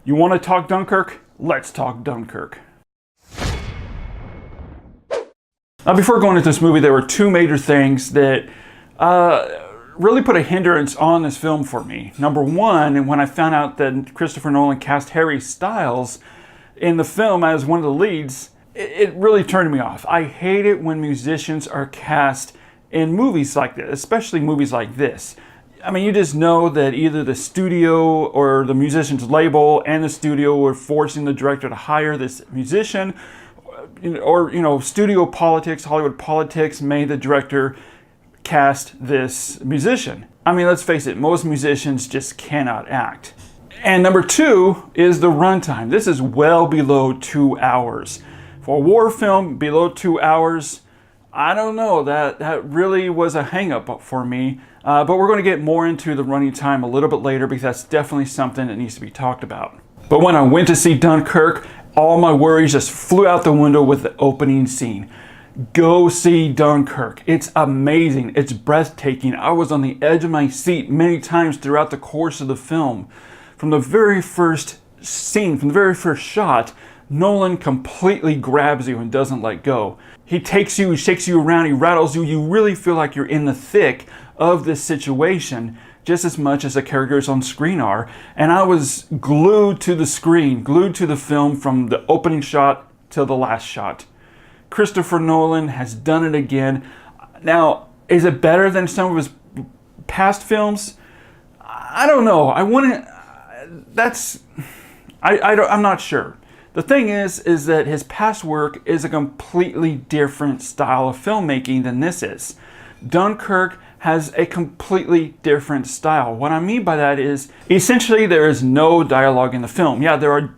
You want to talk Dunkirk? Let's talk Dunkirk. Now, before going into this movie, there were two major things that really put a hindrance on this film for me. Number one, when I found out that Christopher Nolan cast Harry Styles in the film as one of the leads, it really turned me off. I hate it when musicians are cast in movies like this, especially movies like this. I mean, you just know that either the studio or the musician's label and the studio were forcing the director to hire this musician, or studio politics, Hollywood politics made the director cast this musician. I mean, let's face it, most musicians just cannot act. And number two is the runtime. This is well below 2 hours. For a war film, below 2 hours, I don't know, that really was a hang-up for me. But we're going to get more into the running time a little bit later because that's definitely something that needs to be talked about. But when I went to see Dunkirk, all my worries just flew out the window with the opening scene. Go see Dunkirk. It's amazing. It's breathtaking. I was on the edge of my seat many times throughout the course of the film. From the very first scene, from the very first shot, Nolan completely grabs you and doesn't let go. He takes you, he shakes you around, he rattles you. You really feel like you're in the thick of this situation just as much as the characters on screen are. And I was glued to the screen, glued to the film from the opening shot till the last shot. Christopher Nolan has done it again. Now, is it better than some of his past films? I don't know. I'm not sure. The thing is that his past work is a completely different style of filmmaking than this is. Dunkirk has a completely different style. What I mean by that is, essentially there is no dialogue in the film. Yeah, there are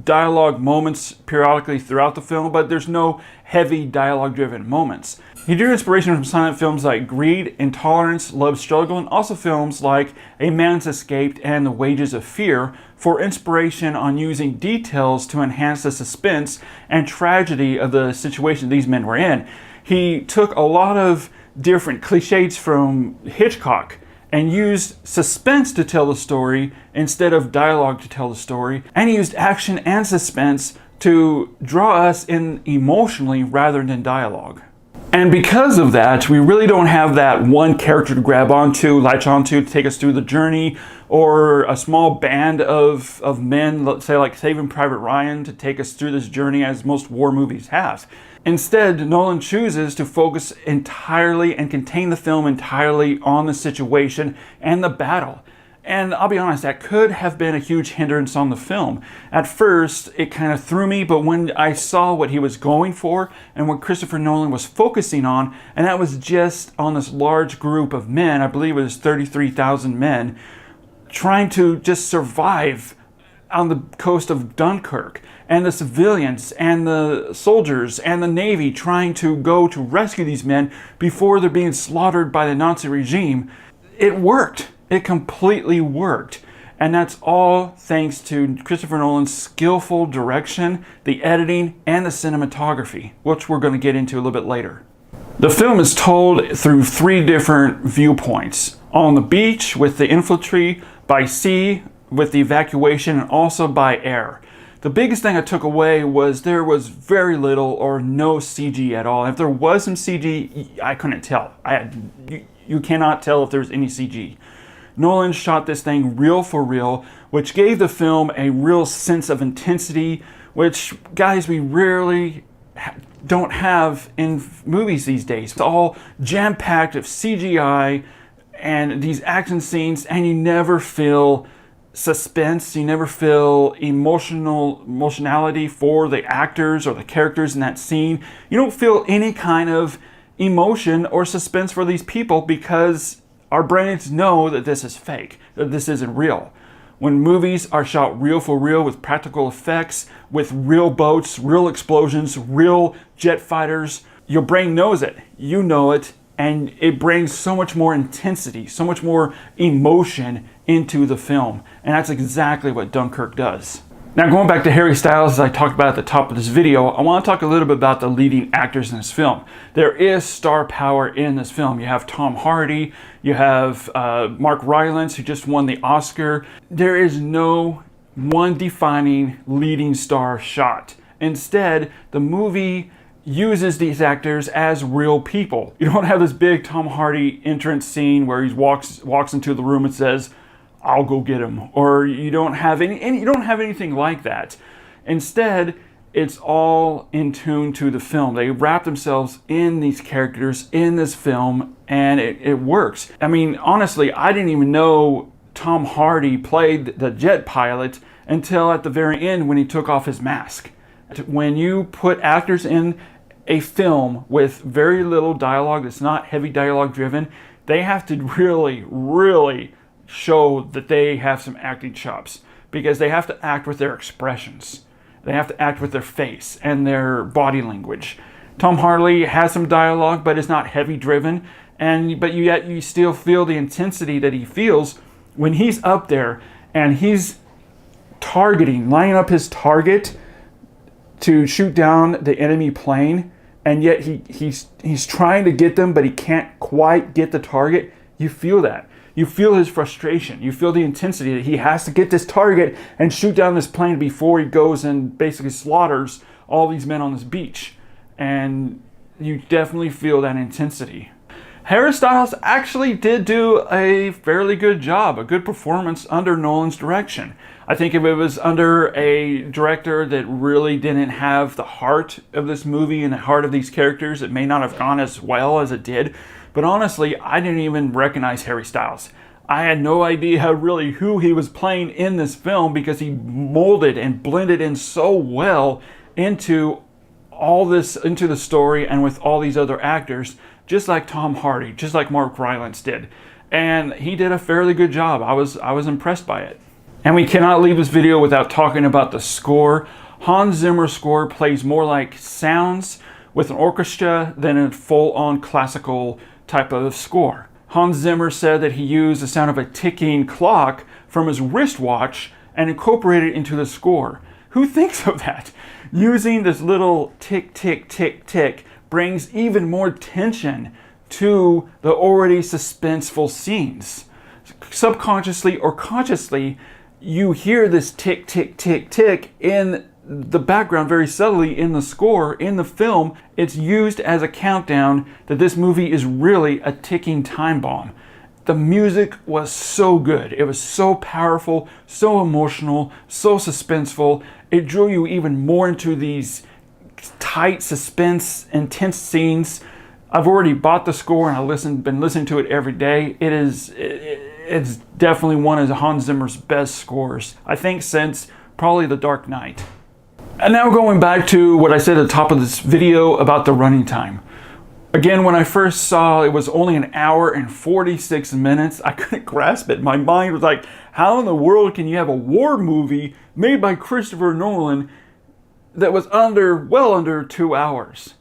dialogue moments periodically throughout the film, but there's no heavy dialogue-driven moments. He drew inspiration from silent films like Greed, Intolerance, Love Struggle, and also films like A Man's Escaped and The Wages of Fear for inspiration on using details to enhance the suspense and tragedy of the situation these men were in. He took a lot of different cliches from Hitchcock and used suspense to tell the story instead of dialogue to tell the story. And he used action and suspense to draw us in emotionally rather than dialogue. And because of that, we really don't have that one character to grab onto, latch onto, to take us through the journey, or a small band of men, let's say like Saving Private Ryan, to take us through this journey as most war movies have. Instead, Nolan chooses to focus entirely and contain the film entirely on the situation and the battle. And I'll be honest, that could have been a huge hindrance on the film. At first, it kind of threw me, but when I saw what he was going for and what Christopher Nolan was focusing on, and that was just on this large group of men, I believe it was 33,000 men, trying to just survive on the coast of Dunkirk, and the civilians and the soldiers and the Navy trying to go to rescue these men before they're being slaughtered by the Nazi regime, it worked. It completely worked. And that's all thanks to Christopher Nolan's skillful direction, the editing, and the cinematography, which we're going to get into a little bit later. The film is told through three different viewpoints. On the beach with the infantry, by sea with the evacuation, and also by air. The biggest thing I took away was there was very little or no CG at all. And if there was some CG, I couldn't tell. You cannot tell if there's any CG. Nolan shot this thing reel for real, which gave the film a real sense of intensity, which, guys, we rarely don't have in movies these days. It's all jam-packed of CGI and these action scenes, and you never feel suspense, you never feel emotionality for the actors or the characters in that scene. You don't feel any kind of emotion or suspense for these people because our brains know that this is fake, that this isn't real. When movies are shot reel for real with practical effects, with real boats, real explosions, real jet fighters, your brain knows it, you know it, and it brings so much more intensity, so much more emotion into the film. And that's exactly what Dunkirk does. Now, going back to Harry Styles, as I talked about at the top of this video, I want to talk a little bit about the leading actors in this film. There is star power in this film. You have Tom Hardy, you have Mark Rylance, who just won the Oscar. There is no one defining leading star shot. Instead, the movie uses these actors as real people. You don't have this big Tom Hardy entrance scene where he walks into the room and says, "I'll go get him," or you don't have anything like that. Instead, it's all in tune to the film. They wrap themselves in these characters in this film, and it works. I mean, honestly, I didn't even know Tom Hardy played the jet pilot until at the very end when he took off his mask. When you put actors in a film with very little dialogue, that's not heavy dialogue driven, they have to really show that they have some acting chops, because they have to act with their expressions. They have to act with their face and their body language. Tom Hardy has some dialogue, but it's not heavy driven, but yet you still feel the intensity that he feels when he's up there and he's lining up his target to shoot down the enemy plane, and yet he's trying to get them, but he can't quite get the target. You feel that. You feel his frustration. You feel the intensity that he has to get this target and shoot down this plane before he goes and basically slaughters all these men on this beach. And you definitely feel that intensity. Harry Styles actually did do a fairly good job, a good performance under Nolan's direction. I think if it was under a director that really didn't have the heart of this movie and the heart of these characters, it may not have gone as well as it did. But honestly, I didn't even recognize Harry Styles. I had no idea really who he was playing in this film, because he molded and blended in so well into all this, into the story and with all these other actors, just like Tom Hardy, just like Mark Rylance did. And he did a fairly good job. I was impressed by it. And we cannot leave this video without talking about the score. Hans Zimmer's score plays more like sounds with an orchestra than a full-on classical type of score. Hans Zimmer said that he used the sound of a ticking clock from his wristwatch and incorporated it into the score. Who thinks of that? Using this little tick, tick, tick, tick brings even more tension to the already suspenseful scenes. Subconsciously or consciously, you hear this tick, tick, tick, tick in the background very subtly in the score, in the film. It's used as a countdown that this movie is really a ticking time bomb. The music was so good. It was so powerful, so emotional, so suspenseful. It drew you even more into these tight suspense, intense scenes. I've already bought the score and I've been listening to it every day. It's definitely one of Hans Zimmer's best scores, I think, since probably The Dark Knight. And now going back to what I said at the top of this video about the running time. Again, when I first saw it was only an hour and 46 minutes, I couldn't grasp it. My mind was like, how in the world can you have a war movie made by Christopher Nolan that was well under 2 hours?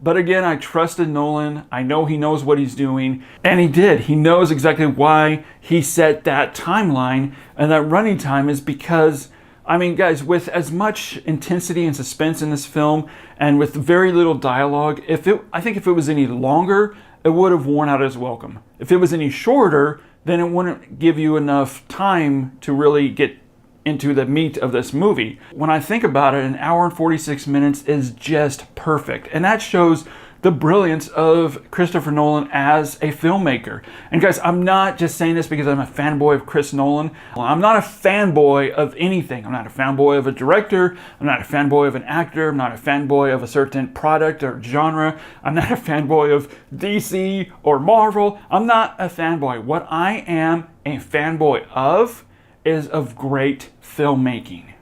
But again, I trusted Nolan. I know he knows what he's doing. And he did. He knows exactly why he set that timeline and that running time is because, I mean, guys, with as much intensity and suspense in this film and with very little dialogue, I think if it was any longer, it would have worn out its welcome. If it was any shorter, then it wouldn't give you enough time to really get into the meat of this movie. When I think about it, an hour and 46 minutes is just perfect. And that shows the brilliance of Christopher Nolan as a filmmaker. And guys, I'm not just saying this because I'm a fanboy of Chris Nolan. I'm not a fanboy of anything. I'm not a fanboy of a director. I'm not a fanboy of an actor. I'm not a fanboy of a certain product or genre. I'm not a fanboy of DC or Marvel. I'm not a fanboy. What I am a fanboy of is of great filmmaking.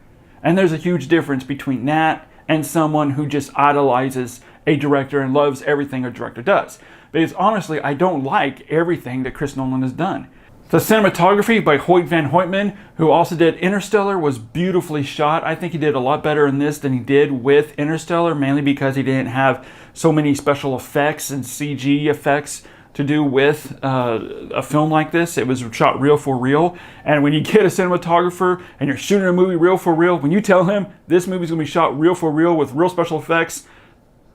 And there's a huge difference between that and someone who just idolizes a director and loves everything a director does. Because honestly, I don't like everything that Chris Nolan has done. The cinematography by Hoyt van Hoytman, who also did Interstellar, was beautifully shot. I think he did a lot better in this than he did with Interstellar, mainly because he didn't have so many special effects and CG effects to do with a film like this. It was shot reel for reel. And when you get a cinematographer and you're shooting a movie reel for reel, when you tell him this movie's gonna be shot reel for reel with real special effects,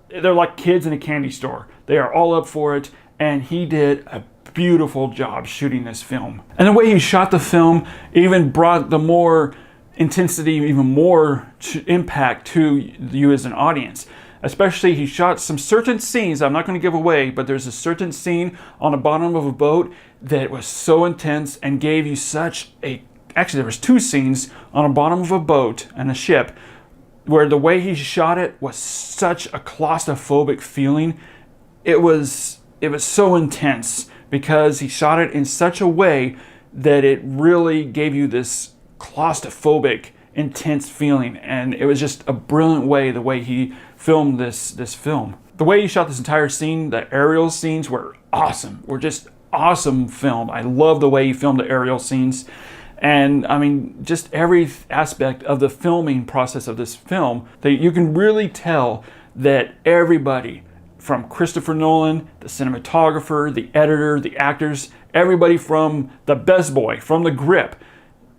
they're like kids in a candy store. They are all up for it. And he did a beautiful job shooting this film. And the way he shot the film even brought the more intensity, even more impact to you as an audience. Especially, he shot some certain scenes I'm not going to give away, but there's a certain scene on the bottom of a boat that was so intense and gave you such a... Actually, there was two scenes on the bottom of a boat and a ship where the way he shot it was such a claustrophobic feeling. It was so intense because he shot it in such a way that it really gave you this claustrophobic, intense feeling. And it was just a brilliant way, the way he filmed this film. The way he shot this entire scene, the aerial scenes were awesome. Were just awesome film. I love the way he filmed the aerial scenes. And I mean, just every aspect of the filming process of this film, that you can really tell that everybody from Christopher Nolan, the cinematographer, the editor, the actors, everybody from the best boy, from the grip,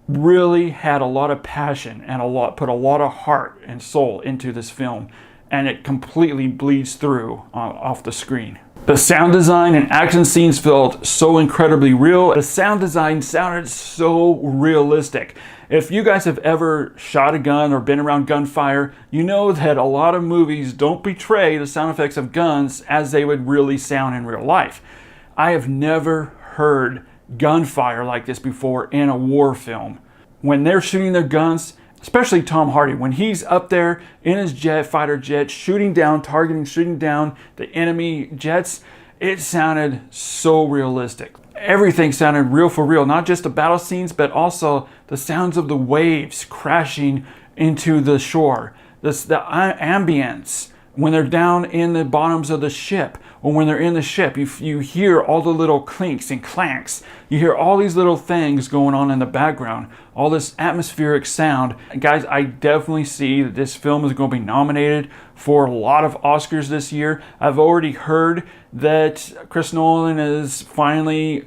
really had a lot of passion and put a lot of heart and soul into this film. And it completely bleeds through off the screen. The sound design and action scenes felt so incredibly real. The sound design sounded so realistic. If you guys have ever shot a gun or been around gunfire, you know that a lot of movies don't portray the sound effects of guns as they would really sound in real life. I have never heard gunfire like this before in a war film. When they're shooting their guns, especially Tom Hardy, when he's up there in his fighter jet, shooting down the enemy jets, it sounded so realistic. Everything sounded real for real, not just the battle scenes, but also the sounds of the waves crashing into the shore, the ambience when they're down in the bottoms of the ship, or when they're in the ship, you hear all the little clinks and clanks. You hear all these little things going on in the background, all this atmospheric sound. And guys, I definitely see that this film is going to be nominated for a lot of Oscars this year. I've already heard that Chris Nolan is finally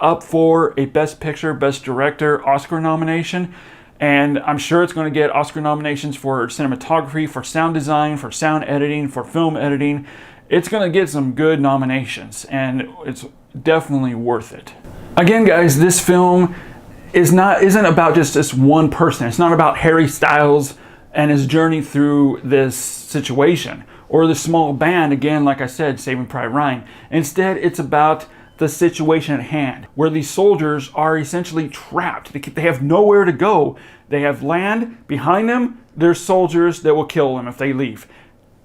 up for a Best Picture, Best Director Oscar nomination. And I'm sure it's going to get Oscar nominations for cinematography, for sound design, for sound editing, for film editing. It's going to get some good nominations, and it's definitely worth it. Again, guys, this film isn't about just this one person. It's not about Harry Styles and his journey through this situation, or the small band, again, like I said, Saving Private Ryan. Instead, it's about the situation at hand, where these soldiers are essentially trapped. They have nowhere to go. They have land behind them. There's soldiers that will kill them if they leave.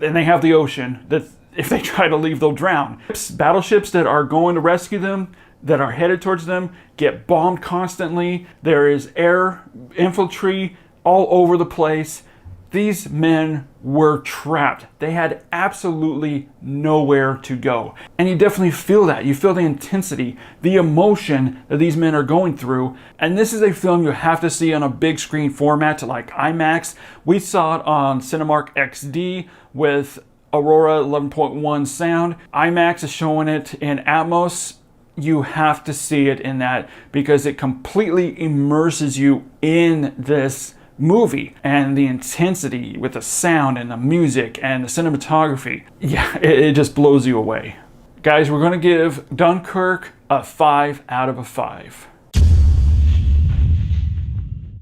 And they have the ocean that if they try to leave, they'll drown. Battleships that are going to rescue them, that are headed towards them, get bombed constantly. There is air infantry all over the place. These men were trapped. They had absolutely nowhere to go. And you definitely feel that. You feel the intensity, the emotion that these men are going through. And this is a film you have to see on a big screen format like IMAX. We saw it on Cinemark XD with Aurora 11.1 sound. IMAX is showing it in Atmos. You have to see it in that because it completely immerses you in this movie and the intensity with the sound and the music and the cinematography. Yeah, it just blows you away. Guys, we're going to give Dunkirk a 5 out of 5.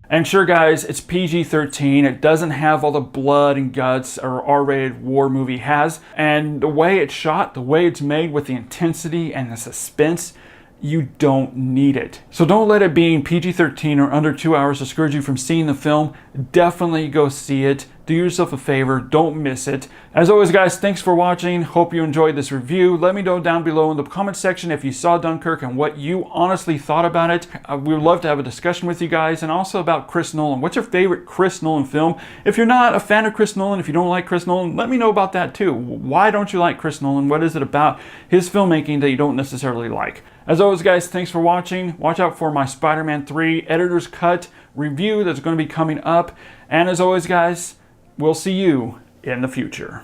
And sure, guys, it's PG-13. It doesn't have all the blood and guts or R-rated war movie has. And the way it's shot, the way it's made with the intensity and the suspense, you don't need it. So don't let it being PG-13 or under 2 hours discourage you from seeing the film. Definitely go see it. Do yourself a favor. Don't miss it. As always, guys, thanks for watching. Hope you enjoyed this review. Let me know down below in the comment section if you saw Dunkirk and what you honestly thought about it. We would love to have a discussion with you guys, and also about Chris Nolan. What's your favorite Chris Nolan film? If you're not a fan of Chris Nolan, if you don't like Chris Nolan, let me know about that too. Why don't you like Chris Nolan? What is it about his filmmaking that you don't necessarily like? As always, guys, thanks for watching. Watch out for my Spider-Man 3 Editor's Cut review that's going to be coming up. And as always, guys, we'll see you in the future.